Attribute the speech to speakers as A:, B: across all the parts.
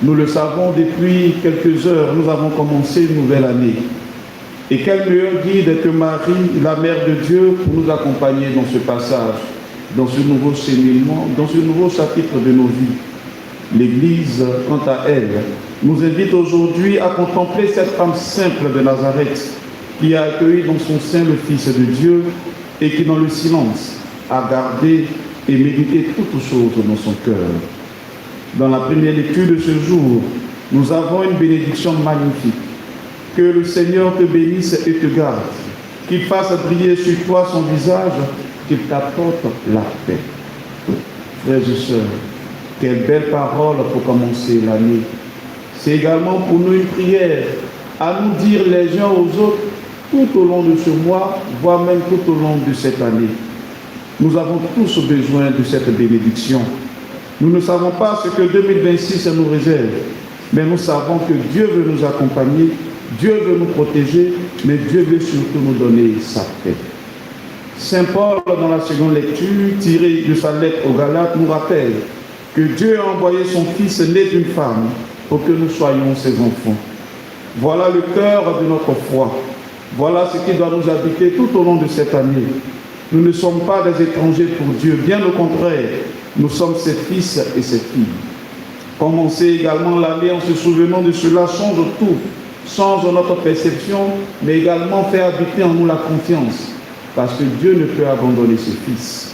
A: Nous le savons, depuis quelques heures, nous avons commencé une nouvelle année. Et quel meilleur guide que Marie, la Mère de Dieu, pour nous accompagner dans ce passage, dans ce nouveau cheminement, dans ce nouveau chapitre de nos vies. L'Église, quant à elle, nous invite aujourd'hui à contempler cette femme simple de Nazareth qui a accueilli dans son sein le Fils de Dieu et qui, dans le silence, a gardé et médité toutes choses dans son cœur. Dans la première lecture de ce jour, nous avons une bénédiction magnifique. Que le Seigneur te bénisse et te garde, qu'il fasse briller sur toi son visage, qu'il t'apporte la paix. Frères et sœurs, quelle belle parole pour commencer l'année. C'est également pour nous une prière à nous dire les uns aux autres tout au long de ce mois, voire même tout au long de cette année. Nous avons tous besoin de cette bénédiction. Nous ne savons pas ce que 2026 nous réserve, mais nous savons que Dieu veut nous accompagner, Dieu veut nous protéger, mais Dieu veut surtout nous donner sa paix. Saint Paul, dans la seconde lecture, tirée de sa lettre aux Galates, nous rappelle que Dieu a envoyé son Fils né d'une femme pour que nous soyons ses enfants. Voilà le cœur de notre foi. Voilà ce qui doit nous habiter tout au long de cette année. Nous ne sommes pas des étrangers pour Dieu, bien au contraire, nous sommes ses fils et ses filles. Commencer également l'année en se souvenant de cela change tout, change notre perception, mais également fait habiter en nous la confiance, parce que Dieu ne peut abandonner ses fils.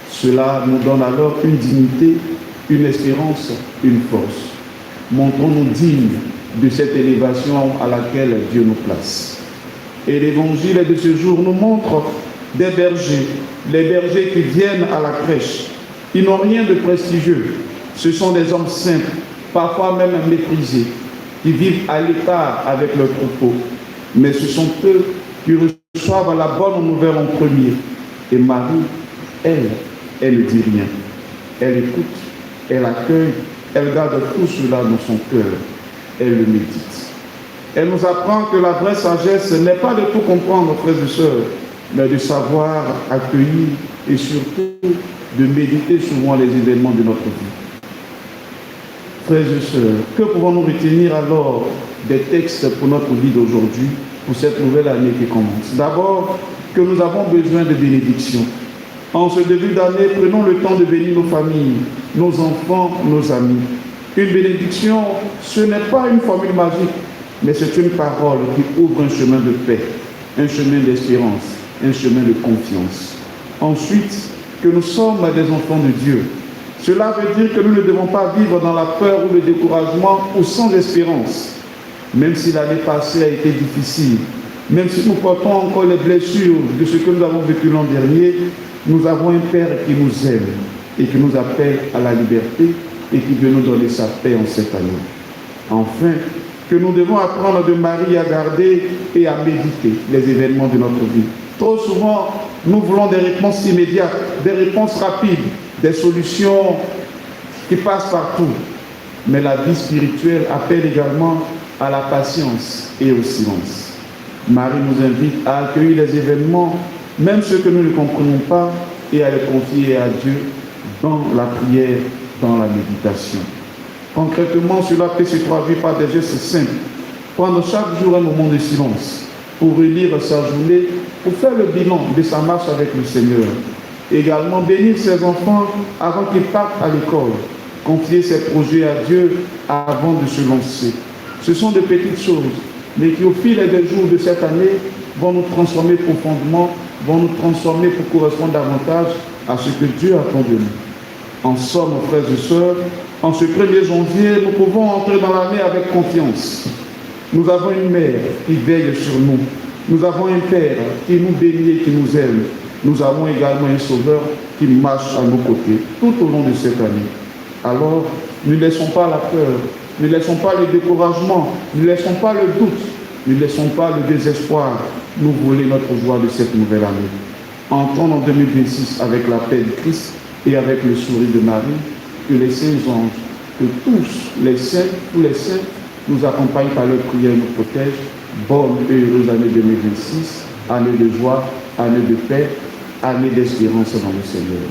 A: Cela nous donne alors une dignité, une espérance, une force. Montrons-nous dignes de cette élévation à laquelle Dieu nous place. Et l'évangile de ce jour nous montre des bergers, les bergers qui viennent à la crèche. Ils n'ont rien de prestigieux. Ce sont des hommes simples, parfois même méprisés, qui vivent à l'écart avec leurs troupeaux. Mais ce sont eux qui reçoivent la bonne nouvelle en premier. Et Marie, elle ne dit rien. Elle écoute, elle accueille, elle garde tout cela dans son cœur. Elle le médite. Elle nous apprend que la vraie sagesse n'est pas de tout comprendre, frères et sœurs, mais de savoir accueillir et surtout de méditer souvent les événements de notre vie. Frères et sœurs, que pouvons-nous retenir alors des textes pour notre vie d'aujourd'hui, pour cette nouvelle année qui commence? D'abord, que nous avons besoin de bénédiction. En ce début d'année, prenons le temps de bénir nos familles, nos enfants, nos amis. Une bénédiction, ce n'est pas une formule magique, mais c'est une parole qui ouvre un chemin de paix, un chemin d'espérance, un chemin de confiance. Ensuite, que nous sommes des enfants de Dieu. Cela veut dire que nous ne devons pas vivre dans la peur ou le découragement ou sans espérance. Même si l'année passée a été difficile, même si nous portons encore les blessures de ce que nous avons vécu l'an dernier, nous avons un Père qui nous aime et qui nous appelle à la liberté et qui veut nous donner sa paix en cette année. Enfin, que nous devons apprendre de Marie à garder et à méditer les événements de notre vie. Trop souvent, nous voulons des réponses immédiates, des réponses rapides, des solutions qui passent partout. Mais la vie spirituelle appelle également à la patience et au silence. Marie nous invite à accueillir les événements, même ceux que nous ne comprenons pas, et à les confier à Dieu dans la prière, dans la méditation. Concrètement, cela peut se traduire par des gestes simples. Prendre chaque jour un moment de silence pour relire sa journée, pour faire le bilan de sa marche avec le Seigneur. Également, bénir ses enfants avant qu'ils partent à l'école. Confier ses projets à Dieu avant de se lancer. Ce sont de petites choses, mais qui au fil des jours de cette année vont nous transformer profondément, vont nous transformer pour correspondre davantage à ce que Dieu attend de nous. En somme, frères et sœurs, en ce 1er janvier, nous pouvons entrer dans l'année avec confiance. Nous avons une mère qui veille sur nous. Nous avons un Père qui nous bénit et qui nous aime. Nous avons également un Sauveur qui marche à nos côtés tout au long de cette année. Alors, ne laissons pas la peur, ne laissons pas le découragement, ne laissons pas le doute, ne laissons pas le désespoir nous voler notre joie de cette nouvelle année. Entrons en 2026 avec la paix de Christ et avec le sourire de Marie, que les saints anges, que tous les saints nous accompagnent par leur prière et nous protègent. Bonne et heureuse année 2026, année de joie, année de paix, année d'espérance dans le Seigneur.